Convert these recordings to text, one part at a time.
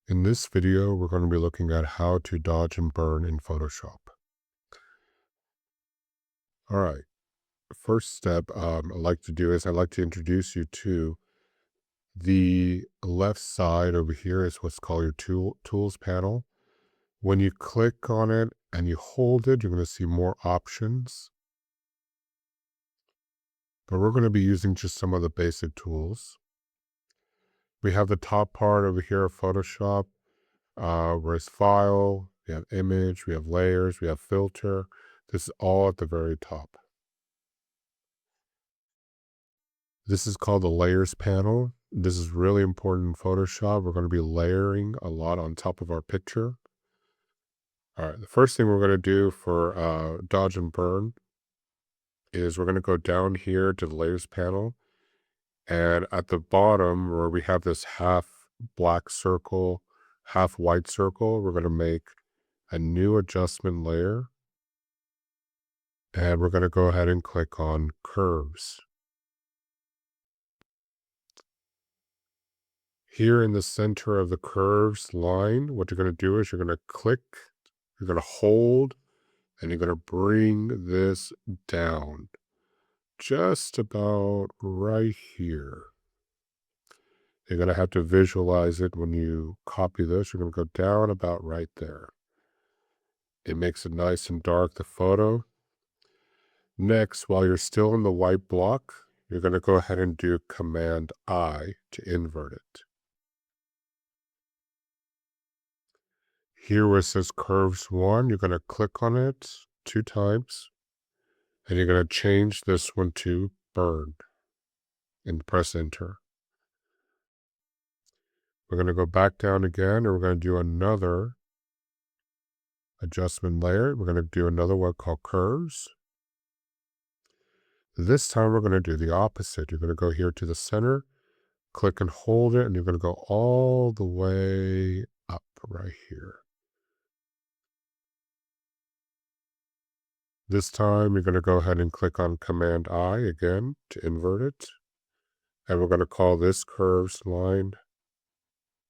In this video, we're going to be looking at how to dodge and burn in Photoshop. All right, first step I'd like to do is I'd like to introduce you to the left side over here is what's called your tools panel. When you click on it and you hold it, you're going to see more options. But we're going to be using just some of the basic tools. We have the top part over here of Photoshop, where it's file, we have image, we have layers, we have filter. This is all at the very top. This is called the layers panel. This is really important in Photoshop. We're going to be layering a lot on top of our picture. All right, the first thing we're going to do for dodge and burn is we're going to go down here to the layers panel. And at the bottom where we have this half black circle, half white circle, we're going to make a new adjustment layer. And we're going to go ahead and click on curves. Here in the center of the curves line, what you're going to do is you're going to click, you're going to hold, and you're going to bring this down just about right here. You're going to have to visualize it when you copy this. You're going to go down about right there. It makes it nice and dark, the photo. Next, while you're still in the white block, you're going to go ahead and do Command I to invert it. Here where it says curves 1, you're going to click on it 2 times, and you're going to change this one to burn and press enter. We're going to go back down again, and we're going to do another adjustment layer. We're going to do another one called curves. This time we're going to do the opposite. You're going to go here to the center, click and hold it, and you're going to go all the way up right here. This time you're going to go ahead and click on Command I again to invert it. And we're going to call this curves line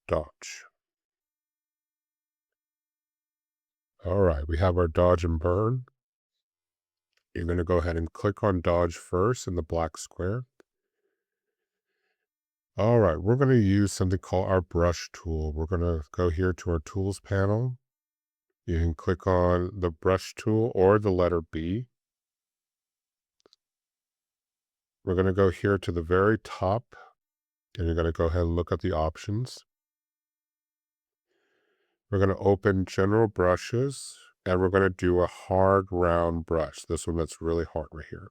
dodge. All right, we have our dodge and burn. You're going to go ahead and click on dodge first in the black square. All right, we're going to use something called our brush tool. We're going to go here to our tools panel. You can click on the brush tool or the letter B. We're going to go here to the very top, and you're going to go ahead and look at the options. We're going to open general brushes, and we're going to do a hard round brush. This one that's really hard right here.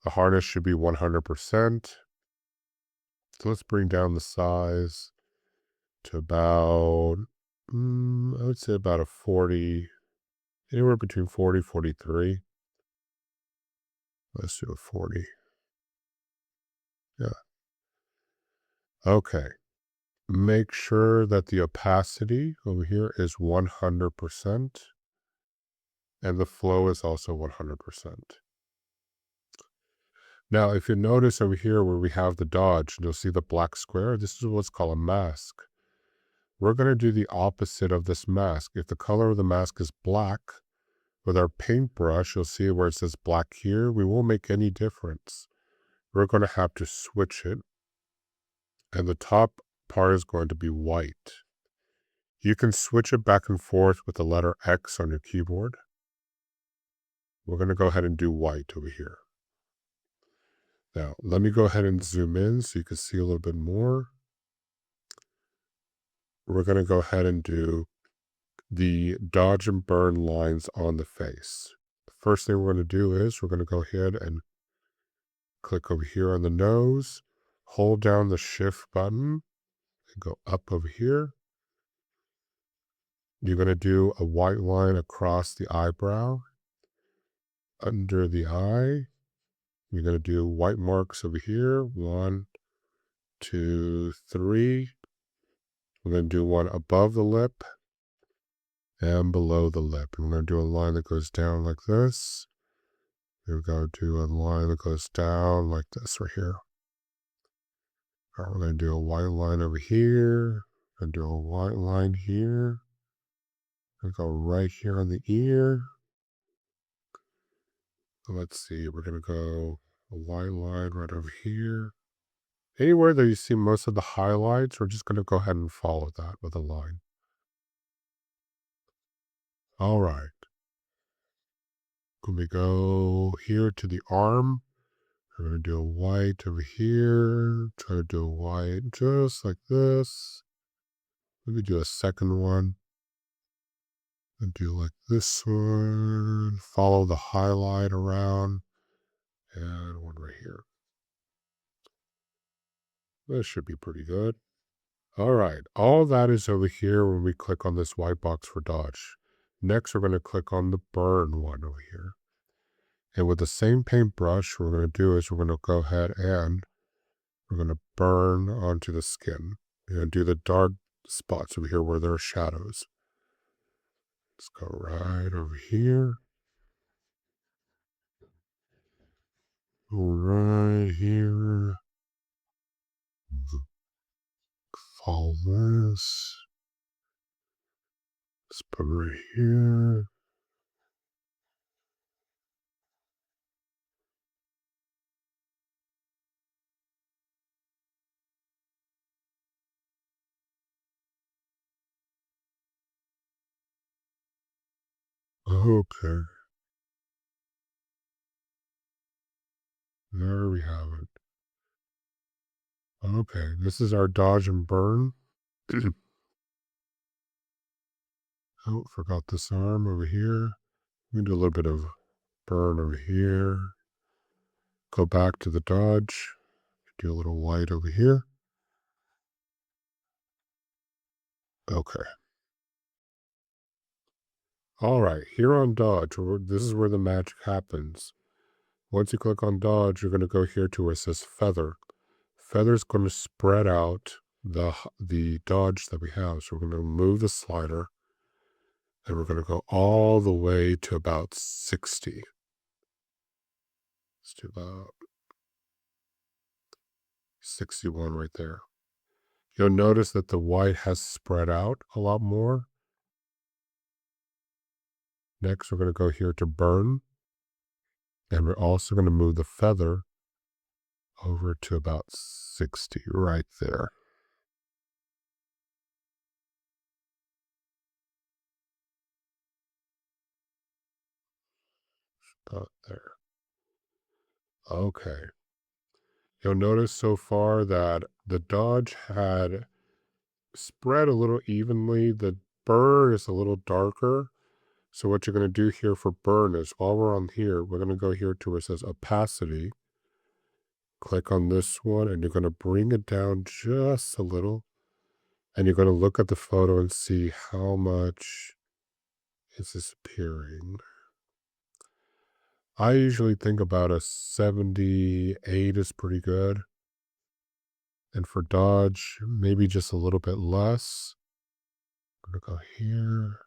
The hardness should be 100%. So let's bring down the size to about, I would say about a 40, anywhere between 40, 43. Let's do a 40. Yeah. Okay. Make sure that the opacity over here is 100%. And the flow is also 100%. Now, if you notice over here where we have the dodge, you'll see the black square. This is what's called a mask. We're going to do the opposite of this mask. If the color of the mask is black, with our paintbrush, you'll see where it says black here. We won't make any difference. We're going to have to switch it. And the top part is going to be white. You can switch it back and forth with the letter X on your keyboard. We're going to go ahead and do white over here. Now, let me go ahead and zoom in so you can see a little bit more. We're going to go ahead and do the dodge and burn lines on the face. The first thing we're going to do is we're going to go ahead and click over here on the nose, hold down the shift button, and go up over here. You're going to do a white line across the eyebrow, under the eye. You're going to do white marks over here. 1, 2, 3. We're going to do one above the lip and below the lip. And we're going to do a line that goes down like this. We're going to do a line that goes down like this right here. All right, we're going to do a white line over here Gonna do a white line here. Gonna go right here on the ear. Let's see, we're gonna go a white line right over here. Anywhere that you see most of the highlights, we're just gonna go ahead and follow that with a line. All right. When we go here to the arm, we're going to do a white over here. Try to do a white just like this. Maybe do a second one. And do like this one. Follow the highlight around. And one right here. This should be pretty good. All right. All that is over here when we click on this white box for dodge. Next, we're going to click on the burn one over here. And with the same paintbrush, what we're going to do is we're going to go ahead and we're going to burn onto the skin and do the dark spots over here where there are shadows. Let's go right over here. Right here. Follow this. Let's put it right here. Okay. There we have it. Okay, this is our dodge and burn. Oh, forgot this arm over here. We can do a little bit of burn over here. Go back to the dodge. Do a little white over here. Okay. All right, here on dodge, this is where the magic happens. Once you click on dodge, you're going to go here to where it says feather. Feather is going to spread out the dodge that we have. So we're going to move the slider and we're going to go all the way to about 60. Let's do about 61 right there. You'll notice that the white has spread out a lot more. Next, we're going to go here to burn. And we're also going to move the feather over to about 60 right there. About there. Okay. You'll notice so far that the dodge had spread a little evenly. The burn is a little darker. So what you're going to do here for burn is while we're on here, we're going to go here to where it says opacity. Click on this one and you're going to bring it down just a little. And you're going to look at the photo and see how much is disappearing. I usually think about a 78 is pretty good. And for dodge, maybe just a little bit less. I'm going to go here.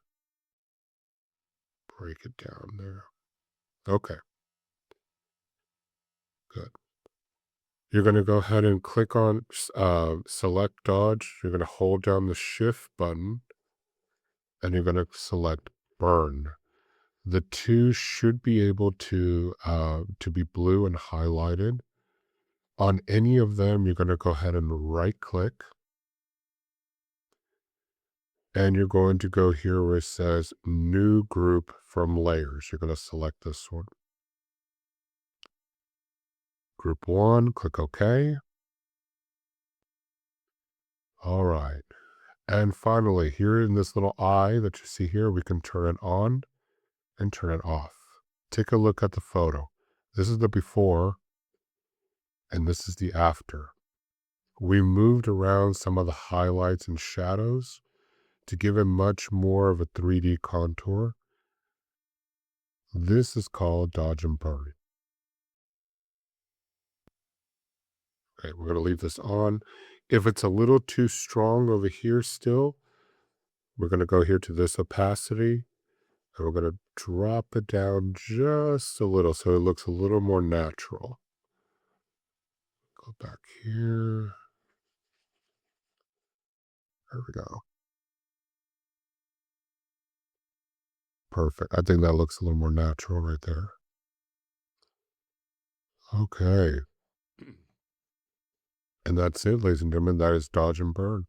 Break it down there. Okay. Good. You're going to go ahead and click on select dodge. You're going to hold down the shift button and you're going to select burn. The two should be able to be blue and highlighted. On any of them, you're going to go ahead and right click. And you're going to go here where it says new group from layers. You're going to select this one. Group 1, click OK. All right. And finally, here in this little eye that you see here, we can turn it on and turn it off. Take a look at the photo. This is the before and this is the after. We moved around some of the highlights and shadows to give it much more of a 3D contour. This is called dodge and burn. Okay, we're going to leave this on. If it's a little too strong over here still, we're going to go here to this opacity and we're going to drop it down just a little so it looks a little more natural. Go back here. There we go. Perfect. I think that looks a little more natural right there. Okay. And that's it, ladies and gentlemen. That is dodge and burn.